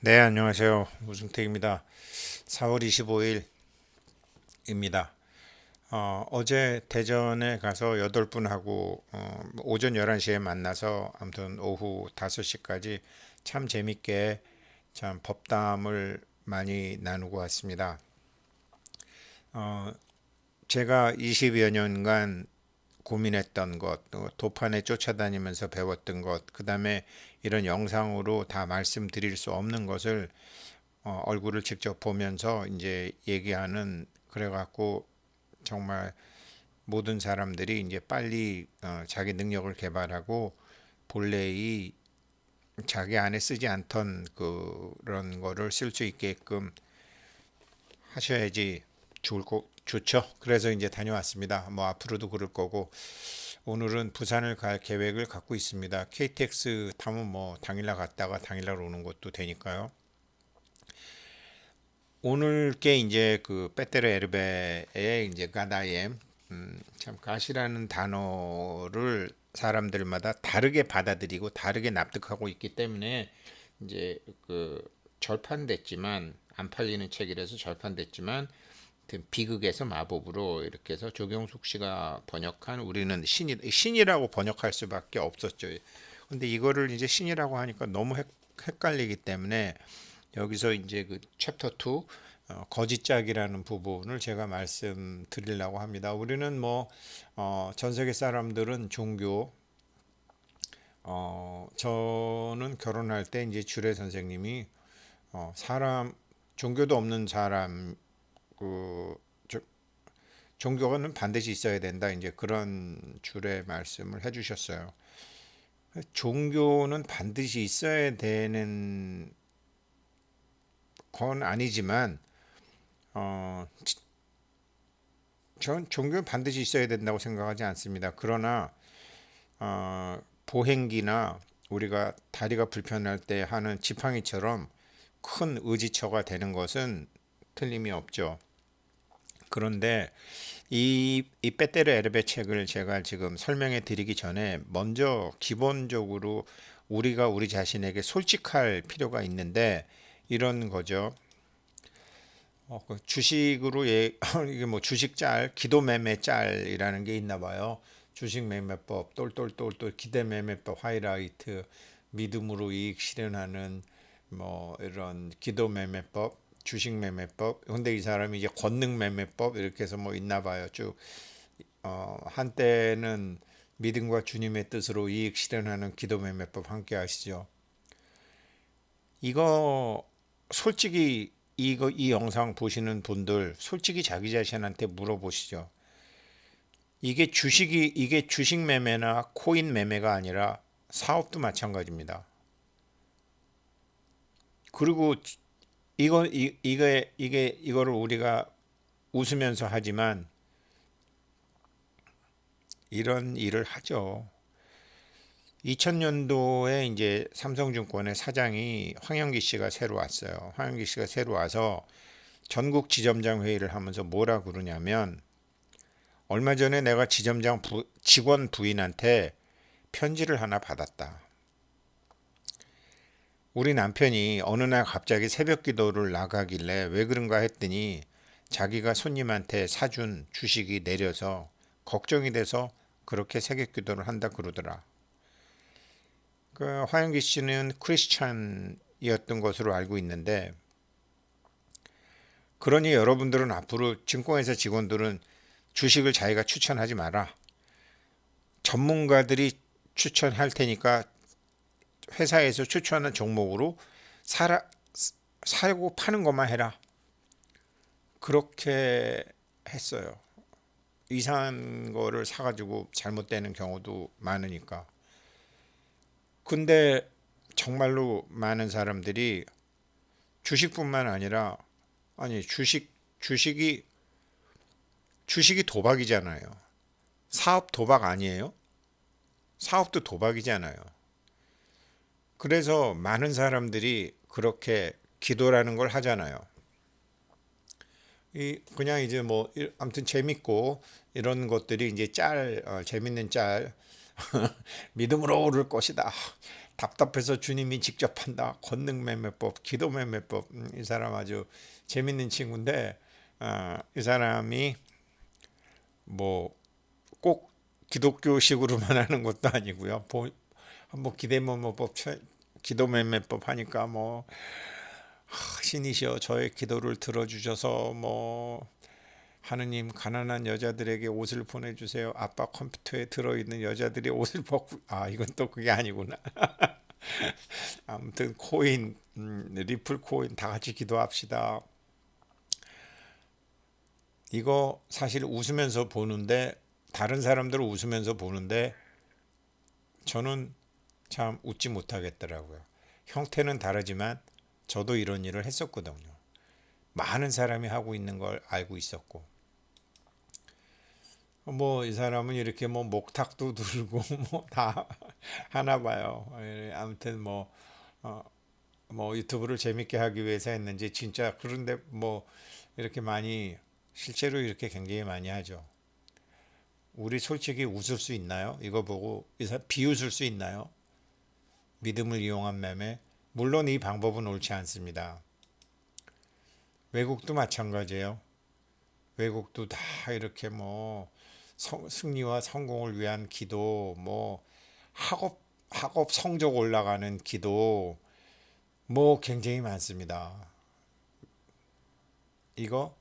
네, 안녕하세요. 우승택입니다. 4월 25일입니다. 어제 대전에 가서 8분하고 오전 11시에 만나서 아무튼 오후 5시까지 참 재밌게 참 법담을 많이 나누고 왔습니다. 어, 제가 20여 년간 고민했던 것, 또 도판에 쫓아다니면서 배웠던 것, 그 다음에 이런 영상으로 다 말씀드릴 수 없는 것을 얼굴을 직접 보면서 이제 얘기하는 그래갖고 정말 모든 사람들이 이제 빨리 자기 능력을 개발하고 본래의 자기 안에 쓰지 않던 그런 거를 쓸 수 있게끔 하셔야지 좋죠. 그래서 이제 다녀왔습니다. 뭐 앞으로도 그럴 거고 오늘은 부산을 갈 계획을 갖고 있습니다. KTX 타면 뭐 당일날 갔다가 당일날 오는 것도 되니까요. 오늘 게 이제 그 빼떼르 에르베의 이제 가다엠 참 가시라는 단어를 사람들마다 다르게 받아들이고 다르게 납득하고 있기 때문에 이제 그 절판됐지만 안 팔리는 책이라서 절판됐지만 비극에서 마법으로 이렇게 해서 조경숙 씨가 번역한 우리는 신이라고 번역할 수밖에 없었죠. 근데 이거를 이제 신이라고 하니까 너무 헷갈리기 때문에 여기서 이제 그 챕터 2 거짓짝이라는 부분을 제가 말씀드리려고 합니다. 우리는 뭐 전 세계 사람들은 종교 저는 결혼할 때 이제 주례 선생님이 사람 종교도 없는 사람 그 종교는 반드시 있어야 된다 이제 그런 주례 말씀을 해주셨어요. 종교는 반드시 있어야 되는 건 아니지만 어, 전 종교는 반드시 있어야 된다고 생각하지 않습니다. 그러나 보행기나 우리가 다리가 불편할 때 하는 지팡이처럼 큰 의지처가 되는 것은 틀림이 없죠. 그런데 이 빼떼르 에르베 책을 제가 지금 설명해 드리기 전에 먼저 기본적으로 우리가 우리 자신에게 솔직할 필요가 있는데 이런 거죠. 그 주식으로 이게 뭐 주식 짤, 기도 매매 짤이라는 게 있나 봐요. 주식 매매법, 똘똘똘똘 기대 매매법 하이라이트, 믿음으로 이익 실현하는 뭐 이런 기도 매매법, 주식 매매법. 근데 이 사람이 이제 권능 매매법 이렇게 해서 뭐 있나 봐요. 쭉 한때는 믿음과 주님의 뜻으로 이익 실현하는 기도 매매법 함께 하시죠. 이거 솔직히 이 영상 보시는 분들 솔직히 자기 자신한테 물어보시죠. 이게 주식 매매나 코인 매매가 아니라 사업도 마찬가지입니다. 그리고 이거를 우리가 웃으면서 하지만 이런 일을 하죠. 2000년도에 이제 삼성증권의 사장이 황영기 씨가 새로 왔어요. 황영기 씨가 새로 와서 전국 지점장 회의를 하면서 뭐라 그러냐면 얼마 전에 내가 직원 부인한테 편지를 하나 받았다. 우리 남편이 어느 날 갑자기 새벽 기도를 나가길래 왜 그런가 했더니 자기가 손님한테 사준 주식이 내려서 걱정이 돼서 그렇게 새벽 기도를 한다 그러더라. 그 화영기 씨는 크리스찬이었던 것으로 알고 있는데 그러니 여러분들은 앞으로 증권회사 직원들은 주식을 자기가 추천하지 마라. 전문가들이 추천할 테니까 회사에서 추천한 종목으로 사 살고 파는 것만 해라. 그렇게 했어요. 이상한 거를 사가지고 잘못되는 경우도 많으니까. 근데 정말로 많은 사람들이 주식뿐만 아니라 아니 주식이 주식이 도박이잖아요. 사업 도박 아니에요? 사업도 도박이잖아요. 그래서 많은 사람들이 그렇게 기도라는 걸 하잖아요. 그냥 이제 뭐 아무튼 재밌고 이런 것들이 이제 재밌는 짤 믿음으로 오를 것이다. 답답해서 주님이 직접 한다. 권능 매매법, 기도 매매법. 이 사람 아주 재밌는 친구인데 이 사람이 뭐 꼭 기독교식으로만 하는 것도 아니고요. 한번 기대매매법, 기도 매매법 하니까 뭐 신이시여 저의 기도를 들어주셔서 뭐 하느님 가난한 여자들에게 옷을 보내주세요. 아빠 컴퓨터에 들어있는 여자들이 옷을 벗고 이건 또 그게 아니구나. 아무튼 코인 리플 코인 다 같이 기도합시다. 이거 사실 웃으면서 보는데 다른 사람들은 웃으면서 보는데 저는 참 웃지 못하겠더라고요. 형태는 다르지만 저도 이런 일을 했었거든요. 많은 사람이 하고 있는 걸 알고 있었고 뭐 이 사람은 이렇게 뭐 목탁도 들고 뭐 다 하나 봐요. 아무튼 어, 뭐 유튜브를 재밌게 하기 위해서 했는지 진짜 그런데 뭐 이렇게 많이 실제로 이렇게 굉장히 많이 하죠. 우리 솔직히 웃을 수 있나요? 이거 보고 비웃을 수 있나요? 믿음을 이용한 매매. 물론 이 방법은 옳지 않습니다. 외국도 마찬가지예요. 외국도 다 이렇게 뭐 승리와 성공을 위한 기도, 뭐 학업 성적 올라가는 기도, 뭐 굉장히 많습니다. 이거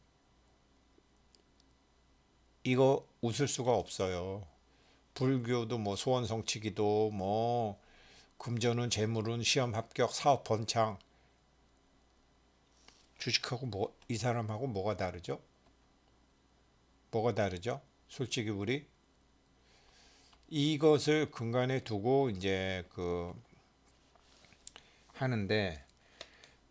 이거 웃을 수가 없어요. 불교도 뭐 소원 성취기도 뭐 금전은 재물은 시험 합격 사업 번창 주식하고 뭐 이 사람하고 뭐가 다르죠? 뭐가 다르죠? 솔직히 우리 이것을 근간에 두고 이제 하는데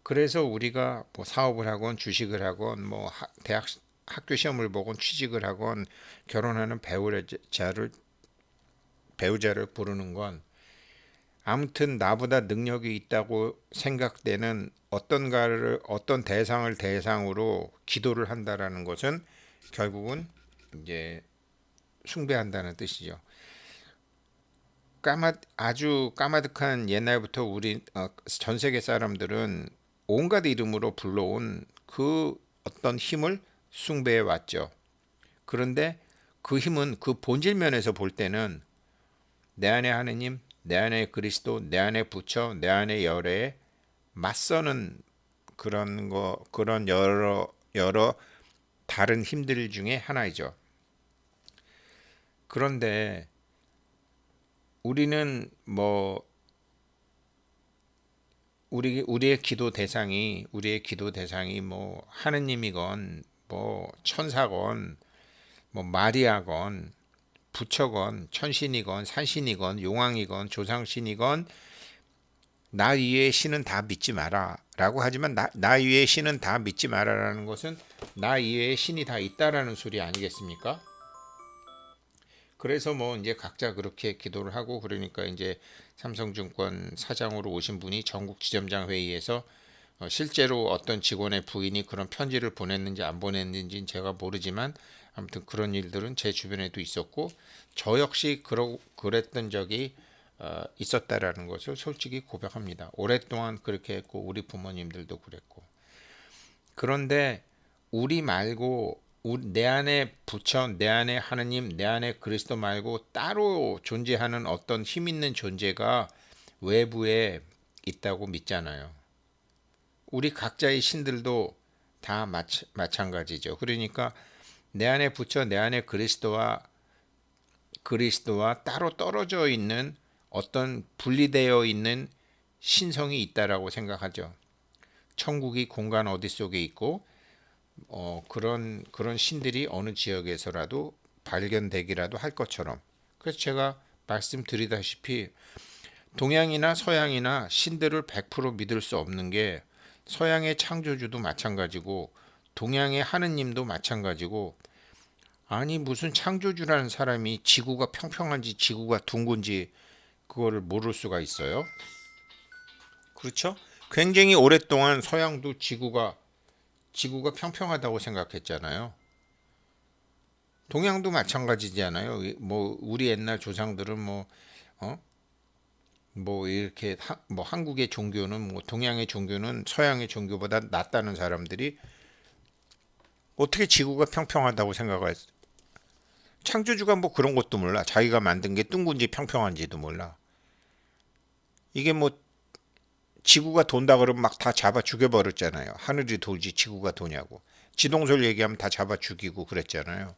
그래서 우리가 뭐 사업을 하건 주식을 하건 뭐 대학 학교 시험을 보건 취직을 하건 결혼하는 배우자를 부르는 건 아무튼 나보다 능력이 있다고 생각되는 어떤 대상을 대상으로 기도를 한다라는 것은 결국은 이제 숭배한다는 뜻이죠. 아주 까마득한 옛날부터 우리 전 세계 사람들은 온갖 이름으로 불러온 그 어떤 힘을 숭배해 왔죠. 그런데 그 힘은 그 본질 면에서 볼 때는 내 안에 하느님, 내 안에 그리스도, 내 안에 부처, 내 안에 열애에 맞서는 그런 여러 다른 힘들 중에 하나이죠. 그런데 우리는 뭐 우리의 기도 대상이 뭐 하느님이건 뭐 천사건 뭐 마리아건 부처건 천신이건 산신이건 용왕이건 조상신이건 나 위의 신은 다 믿지 마라 라고 하지만 나 위의 신은 다 믿지 마라라는 것은 나 이외의 신이 다 있다라는 소리 아니겠습니까? 그래서 뭐 이제 각자 그렇게 기도를 하고 그러니까 이제 삼성증권 사장으로 오신 분이 전국 지점장 회의에서 실제로 어떤 직원의 부인이 그런 편지를 보냈는지 안 보냈는지는 제가 모르지만 아무튼 그런 일들은 제 주변에도 있었고 저 역시 그랬던 적이 있었다라는 것을 솔직히 고백합니다. 오랫동안 그렇게 했고 우리 부모님들도 그랬고 그런데 우리 말고 내 안에 부처, 내 안에 하느님, 내 안에 그리스도 말고 따로 존재하는 어떤 힘 있는 존재가 외부에 있다고 믿잖아요. 우리 각자의 신들도 다 마찬가지죠. 그러니까 내 안에 부처, 내 안에 그리스도와 따로 떨어져 있는 어떤 분리되어 있는 신성이 있다라고 생각하죠. 천국이 공간 어디 속에 있고 그런 신들이 어느 지역에서라도 발견되기라도 할 것처럼. 그래서 제가 말씀드리다시피 동양이나 서양이나 신들을 100% 믿을 수 없는 게 서양의 창조주도 마찬가지고 동양의 하느님도 마찬가지고 아니 무슨 창조주라는 사람이 지구가 평평한지 지구가 둥근지 그거를 모를 수가 있어요? 그렇죠? 굉장히 오랫동안 서양도 지구가 평평하다고 생각했잖아요. 동양도 마찬가지잖아요. 뭐 우리 옛날 조상들은 어? 뭐 이렇게 뭐 한국의 종교는 뭐 동양의 종교는 서양의 종교보다 낫다는 사람들이 어떻게 지구가 평평하다고 생각할 창조주가 뭐 그런 것도 몰라. 자기가 만든 게 둥근지 평평한지도 몰라. 이게 뭐 지구가 돈다 그러면 막 다 잡아 죽여버렸잖아요. 하늘이 돌지 지구가 도냐고. 지동설 얘기하면 다 잡아 죽이고 그랬잖아요.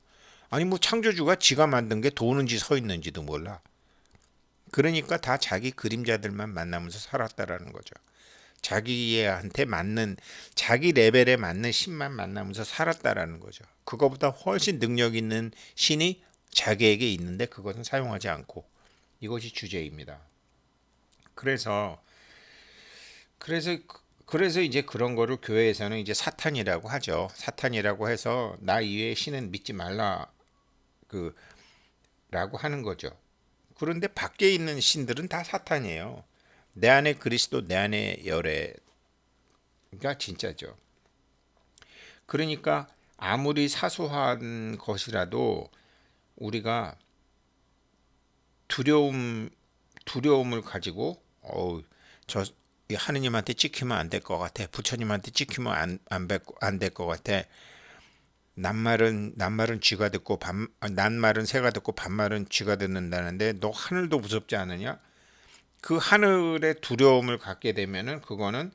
아니 뭐 창조주가 지가 만든 게 도는지 서 있는지도 몰라. 그러니까 다 자기 그림자들만 만나면서 살았다라는 거죠. 자기한테 맞는 자기 레벨에 맞는 신만 만나면서 살았다라는 거죠. 그거보다 훨씬 능력 있는 신이 자기에게 있는데 그것은 사용하지 않고 이것이 주제입니다. 그래서 그래서 그래서 이제 그런 거를 교회에서는 이제 사탄이라고 하죠. 사탄이라고 해서 나 이외의 신은 믿지 말라 그라고 하는 거죠. 그런데 밖에 있는 신들은 다 사탄이에요. 내 안에 그리스도 내 안에 열애가 진짜죠. 그러니까 아무리 사소한 것이라도 우리가 두려움 두려움을 가지고 저 하느님한테 찍히면 안 될 것 같아. 부처님한테 찍히면 안 될 것 같아. 낱말은 쥐가 듣고 낱말은 새가 듣고 반말은 쥐가 듣는다는데 너 하늘도 무섭지 않으냐? 그 하늘의 두려움을 갖게 되면은 그거는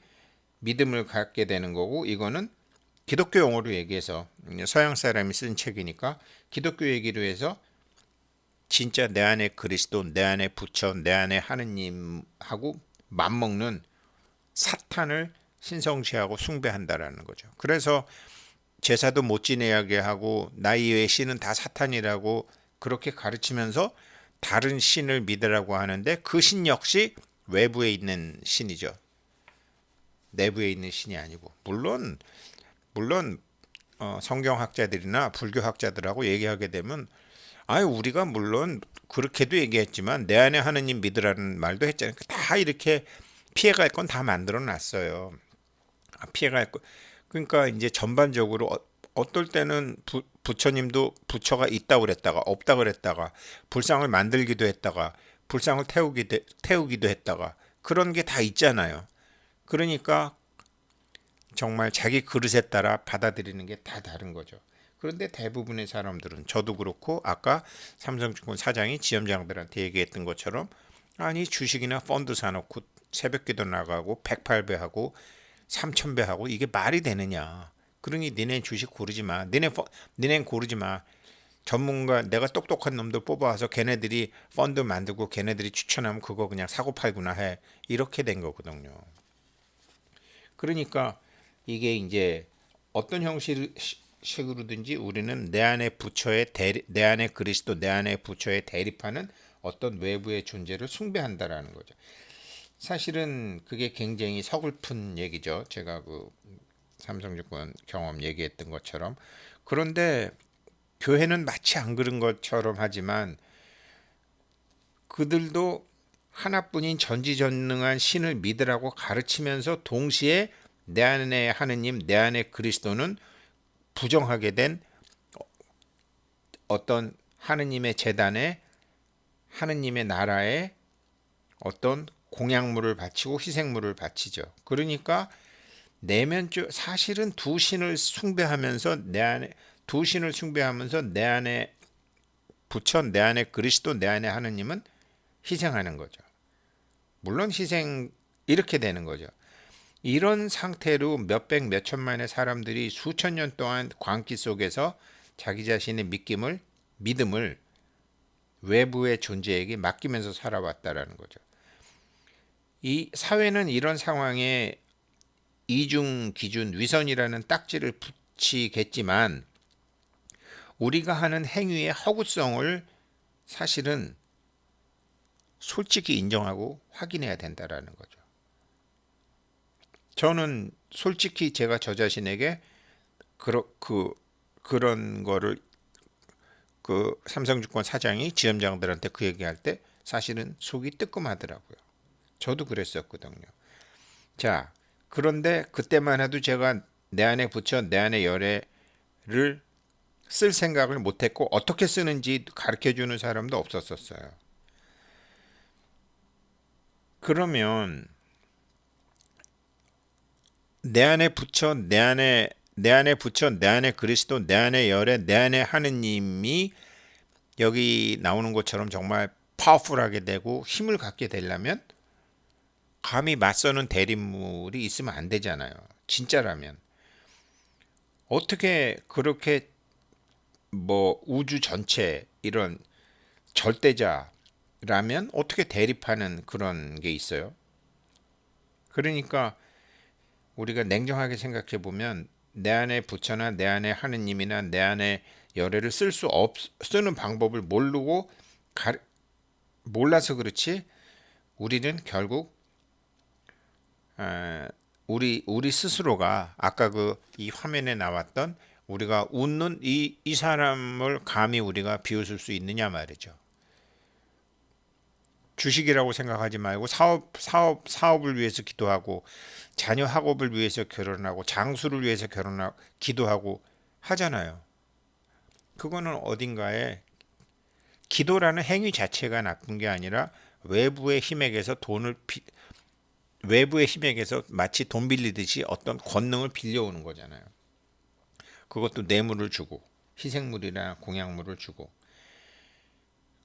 믿음을 갖게 되는 거고 이거는 기독교 용어로 얘기해서 서양 사람이 쓴 책이니까 기독교 얘기로 해서 진짜 내 안에 그리스도, 내 안에 부처, 내 안에 하느님하고 맞먹는 사탄을 신성시하고 숭배한다라는 거죠. 그래서 제사도 못 지내게 하고 나이 외의 신은 다 사탄이라고 그렇게 가르치면서 다른 신을 믿으라고 하는데 그 신 역시 외부에 있는 신이죠. 내부에 있는 신이 아니고 물론 성경학자들이나 불교학자들하고 얘기하게 되면 우리가 물론 그렇게도 얘기했지만 내 안에 하느님 믿으라는 말도 했잖아요. 다 이렇게 피해갈 건 다 만들어 놨어요. 피해갈 거. 그러니까 이제 전반적으로 어떨 때는 부처님도 부처가 있다고 그랬다가 없다 그랬다가 불상을 만들기도 했다가 불상을 태우기도 했다가 그런 게 다 있잖아요. 그러니까 정말 자기 그릇에 따라 받아들이는 게 다 다른 거죠. 그런데 대부분의 사람들은 저도 그렇고 아까 삼성증권 사장이 지점장들한테 얘기했던 것처럼 아니 주식이나 펀드 사놓고 새벽기도 나가고 108배 하고 3000배 하고 이게 말이 되느냐. 그러니 니네 주식 고르지 마. 니넨 고르지 마. 전문가 내가 똑똑한 놈들 뽑아와서 걔네들이 펀드 만들고 걔네들이 추천하면 그거 그냥 사고 팔구나 해. 이렇게 된 거거든요. 그러니까 이게 이제 어떤 형식으로든지 우리는 내 안에 그리스도, 내 안에 부처에 대립하는 어떤 외부의 존재를 숭배한다라는 거죠. 사실은 그게 굉장히 서글픈 얘기죠. 제가 그 삼성증권 경험 얘기했던 것처럼. 그런데 교회는 마치 안 그런 것처럼 하지만 그들도 하나뿐인 전지전능한 신을 믿으라고 가르치면서 동시에 내 안에 하느님, 내 안에 그리스도는 부정하게 된 어떤 하느님의 재단에 하느님의 나라에 어떤 공약물을 바치고 희생물을 바치죠. 그러니까 사실은 두 신을 숭배하면서 내 안에 부처, 내 안에 그리스도, 내 안에 하느님은 희생하는 거죠. 물론 이렇게 되는 거죠. 이런 상태로 몇백 몇천만의 사람들이 수천 년 동안 광기 속에서 자기 자신의 믿음을 외부의 존재에게 맡기면서 살아왔다라는 거죠. 이 사회는 이런 상황에 이중 기준 위선이라는 딱지를 붙이겠지만 우리가 하는 행위의 허구성을 사실은 솔직히 인정하고 확인해야 된다라는 거죠. 저는 솔직히 제가 저 자신에게 그런 거를 그 삼성증권 사장이 지점장들한테 그 얘기할 때 사실은 속이 뜨끔하더라고요. 저도 그랬었거든요. 자, 그런데 그때만 해도 제가 내 안에 부처 내 안에 열애를 쓸 생각을 못했고 어떻게 쓰는지 가르쳐주는 사람도 없었어요. 그러면 내 안에 부처, 내 안에 부처, 내 안에 그리스도, 내 안에 열애, 내 안에 하느님이 여기 나오는 것처럼 정말 파워풀하게 되고 힘을 갖게 되려면 감히 맞서는 대립물이 있으면 안 되잖아요. 진짜라면. 어떻게 그렇게 뭐 우주 전체 이런 절대자라면 어떻게 대립하는 그런 게 있어요? 그러니까 우리가 냉정하게 생각해 보면 내 안에 부처나 내 안에 하느님이나 내 안에 열애를 쓰는 방법을 모르고 몰라서 그렇지 우리는 결국 우리 스스로가 아까 그 이 화면에 나왔던 우리가 웃는 이 사람을 감히 우리가 비웃을 수 있느냐 말이죠. 주식이라고 생각하지 말고 사업을 위해서 기도하고 자녀 학업을 위해서 결혼하고 장수를 위해서 결혼하고 기도하고 하잖아요. 그거는 어딘가에 기도라는 행위 자체가 나쁜 게 아니라 외부의 힘에게서 마치 돈 빌리듯이 어떤 권능을 빌려오는 거잖아요. 그것도 뇌물을 주고 희생물이나 공약물을 주고.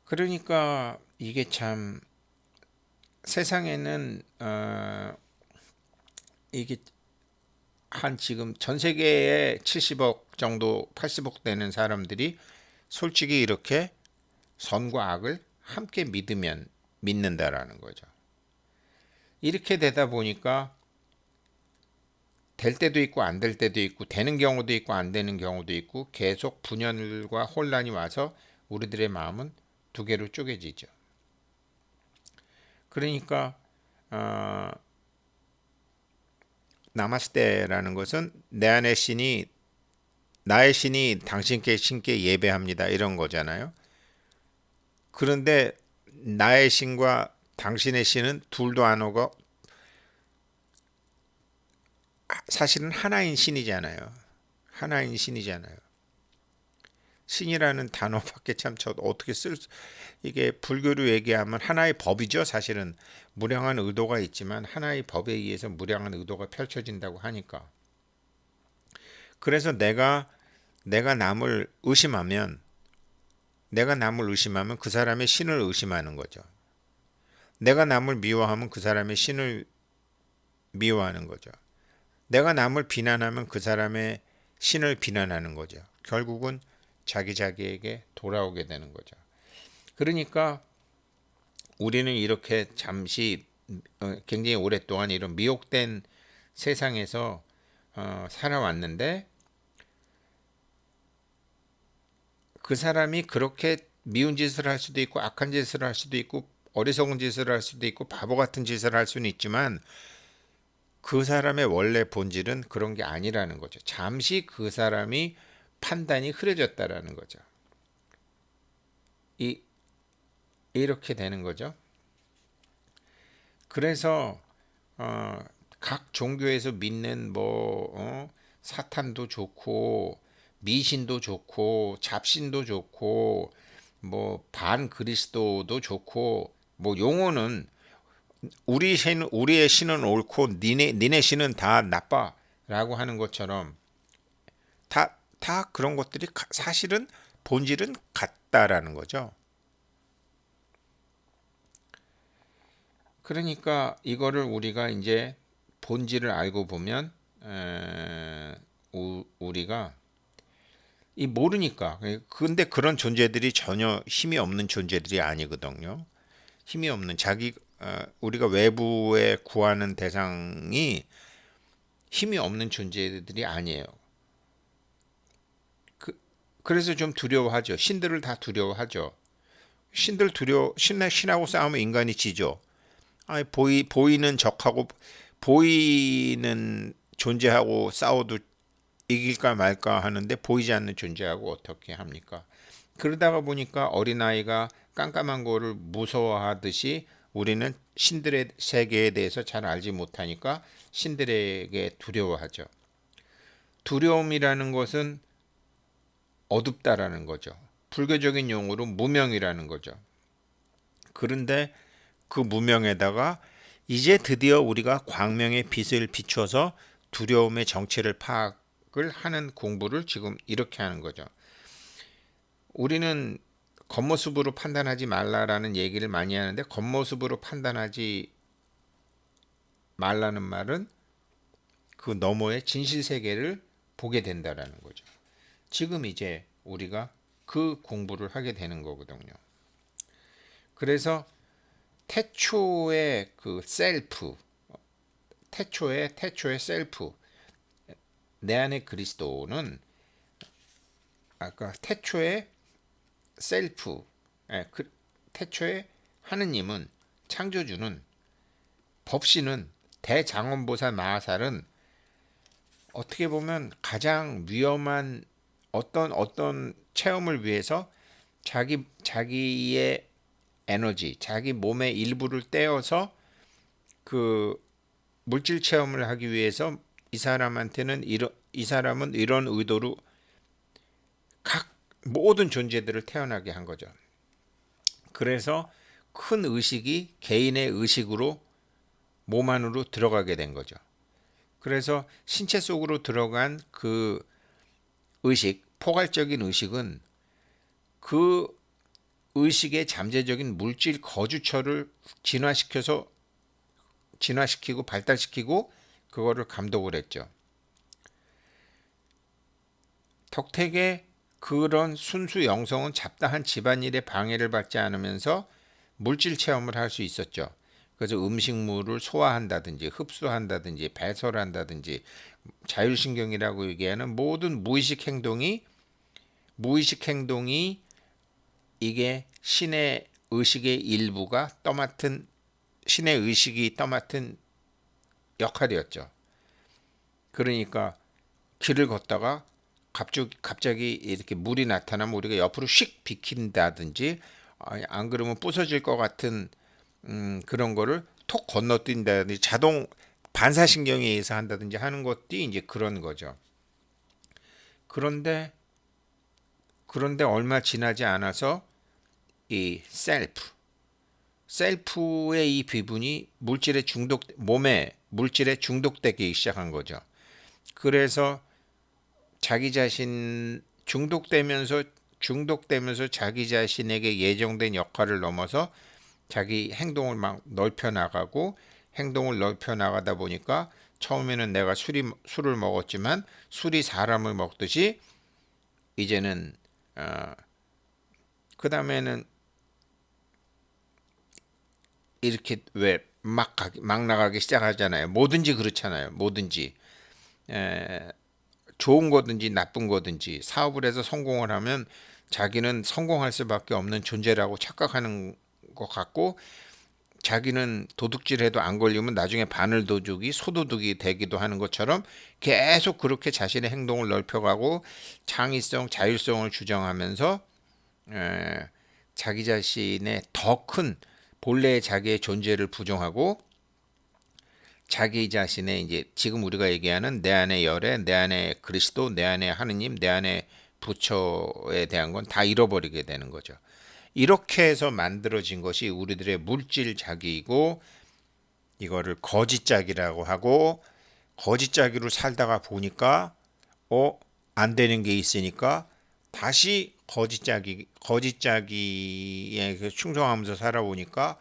그러니까 이게 참 세상에는 이게 한 지금 전 세계에 70억 정도 80억 되는 사람들이 솔직히 이렇게 선과 악을 함께 믿는다라는 거죠. 이렇게 되다 보니까 될 때도 있고 안 될 때도 있고 되는 경우도 있고 안 되는 경우도 있고 계속 분열과 혼란이 와서 우리들의 마음은 두 개로 쪼개지죠. 그러니까 어, 나마스테라는 것은 내 안의 신이 나의 신이 당신께 신께 예배합니다 이런 거잖아요. 그런데 나의 신과 당신의 신은 둘도 안 오고 사실은 하나인 신이잖아요. 하나인 신이잖아요. 신이라는 단어밖에 참 저 어떻게 이게 불교로 얘기하면 하나의 법이죠. 사실은 무량한 의도가 있지만 하나의 법에 의해서 무량한 의도가 펼쳐진다고 하니까. 그래서 내가 남을 의심하면 그 사람의 신을 의심하는 거죠. 내가 남을 미워하면 그 사람의 신을 미워하는 거죠. 내가 남을 비난하면 그 사람의 신을 비난하는 거죠. 결국은 자기에게 돌아오게 되는 거죠. 그러니까 우리는 이렇게 잠시 굉장히 오랫동안 이런 미혹된 세상에서 살아왔는데 그 사람이 그렇게 미운 짓을 할 수도 있고 악한 짓을 할 수도 있고 어리석은 짓을 할 수도 있고 바보 같은 짓을 할 수는 있지만 그 사람의 원래 본질은 그런 게 아니라는 거죠. 잠시 그 사람이 판단이 흐려졌다라는 거죠. 이렇게 되는 거죠. 그래서 각 종교에서 믿는 사탄도 좋고 미신도 좋고 잡신도 좋고 뭐 반그리스도도 좋고 뭐 용어는 우리의 신은 옳고 니네 신은 다 나빠라고 하는 것처럼 다 그런 것들이 사실은 본질은 같다라는 거죠. 그러니까 이거를 우리가 이제 본질을 알고 보면 우리가 이 모르니까 근데 그런 존재들이 전혀 힘이 없는 존재들이 아니거든요. 힘이 없는 우리가 외부에 구하는 대상이 힘이 없는 존재들이 아니에요. 그래서 좀 두려워하죠. 신들을 다 두려워하죠. 신하고 싸우면 인간이 지죠. 아니 보이는 적하고 보이는 존재하고 싸워도 이길까 말까 하는데 보이지 않는 존재하고 어떻게 합니까? 그러다가 보니까 어린아이가 깜깜한 거를 무서워하듯이 우리는 신들의 세계에 대해서 잘 알지 못하니까 신들에게 두려워하죠. 두려움이라는 것은 어둡다라는 거죠. 불교적인 용어로 무명이라는 거죠. 그런데 그 무명에다가 이제 드디어 우리가 광명의 빛을 비추어서 두려움의 정체를 파악을 하는 공부를 지금 이렇게 하는 거죠. 우리는 겉모습으로 판단하지 말라라는 얘기를 많이 하는데, 겉모습으로 판단하지 말라는 말은 그 너머의 진실 세계를 보게 된다라는 거죠. 지금 이제 우리가 그 공부를 하게 되는 거거든요. 그래서 태초의 그 셀프, 태초의 셀프, 내 안의 그리스도는, 아까 태초의 셀프, 태초의 하느님은, 창조주는, 법신은, 대장엄보살 마하살은 어떻게 보면 가장 위험한 어떤 체험을 위해서 자기의 에너지, 자기 몸의 일부를 떼어서 그 물질 체험을 하기 위해서 이 사람은 이런 의도로 각 모든 존재들을 태어나게 한 거죠. 그래서 큰 의식이 개인의 의식으로 몸 안으로 들어가게 된 거죠. 그래서 신체 속으로 들어간 그 의식, 포괄적인 의식은 그 의식의 잠재적인 물질 거주처를 진화시키고 발달시키고 그거를 감독을 했죠. 덕택의 그런 순수 영성은 잡다한 집안일에 방해를 받지 않으면서 물질 체험을 할 수 있었죠. 그래서 음식물을 소화한다든지 흡수한다든지 배설한다든지 자율신경이라고 얘기하는 모든 무의식 행동이 이게 신의 의식의 일부가 떠맡은, 신의 의식이 떠맡은 역할이었죠. 그러니까 길을 걷다가 갑자기 이렇게 물이 나타나면 우리가 옆으로 휙 비킨다든지, 안 그러면 부서질 것 같은 그런 거를 톡 건너뛴다든지, 자동 반사신경에 의해서 한다든지 하는 것들이 이제 그런 거죠. 그런데 얼마 지나지 않아서 이 셀프의 이 비분이 몸에 물질에 중독되기 시작한 거죠. 그래서 자기 자신 중독되면서 자기 자신에게 예정된 역할을 넘어서 자기 행동을 막 넓혀 나가고, 행동을 넓혀 나가다 보니까 처음에는 내가 술을 먹었지만 술이 사람을 먹듯이 이제는 그 다음에는 이렇게 왜 막 나가기 시작하잖아요. 뭐든지 그렇잖아요. 뭐든지 좋은 거든지 나쁜 거든지 사업을 해서 성공을 하면 자기는 성공할 수밖에 없는 존재라고 착각하는 것 같고, 자기는 도둑질해도 안 걸리면 나중에 바늘도둑이 소도둑이 되기도 하는 것처럼 계속 그렇게 자신의 행동을 넓혀가고 창의성, 자율성을 주장하면서 자기 자신의 더 큰 본래의 자기의 존재를 부정하고, 자기 자신의 이제 지금 우리가 얘기하는 내 안의 열애, 내 안의 그리스도, 내 안의 하느님, 내 안의 부처에 대한 건 다 잃어버리게 되는 거죠. 이렇게 해서 만들어진 것이 우리들의 물질 자기이고, 이거를 거짓자기라고 하고, 거짓자기로 살다가 보니까 안 되는 게 있으니까 다시 거짓자기에 충성하면서 살아오니까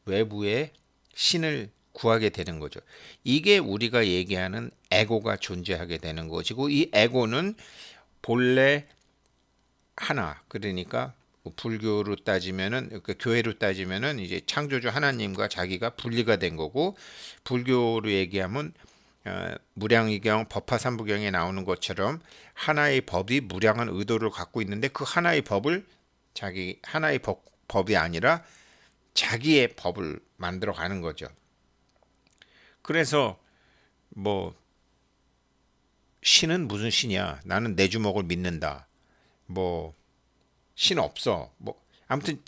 외부의 신을 구하게 되는 거죠. 이게 우리가 얘기하는 에고가 존재하게 되는 것이고, 이 에고는 본래 하나, 그러니까 불교로 따지면은, 그러니까 교회로 따지면은 이제 창조주 하나님과 자기가 분리가 된 거고, 불교로 얘기하면 무량의경 법화삼부경에 나오는 것처럼 하나의 법이 무량한 의도를 갖고 있는데, 그 하나의 법을 하나의 법이 아니라 자기의 법을 만들어 가는 거죠. 그래서 뭐 신은 무슨 신이야? 나는 내 주먹을 믿는다. 뭐 신 없어. 뭐 아무튼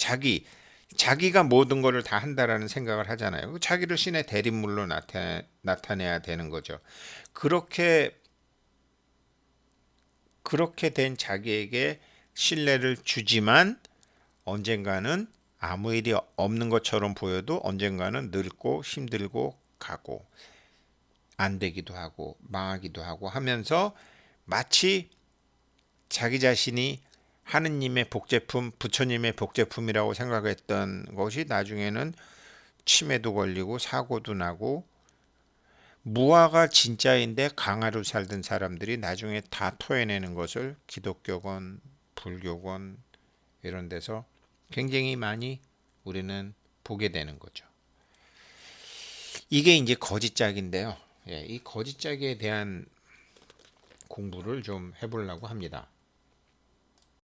자기가 모든 거를 다 한다라는 생각을 하잖아요. 자기를 신의 대립물로 나타내야 되는 거죠. 그렇게 된 자기에게 신뢰를 주지만 언젠가는 아무 일이 없는 것처럼 보여도 언젠가는 늙고 힘들고 가고 안 되기도 하고 망하기도 하고 하면서 마치 자기 자신이 하느님의 복제품, 부처님의 복제품이라고 생각했던 것이 나중에는 치매도 걸리고 사고도 나고 무아가 진짜인데 강화로 살던 사람들이 나중에 다 토해내는 것을 기독교건 불교건 이런 데서 굉장히 많이 우리는 보게 되는 거죠. 이게 이제 거짓짝인데요. 이 거짓짝에 대한 공부를 좀 해보려고 합니다.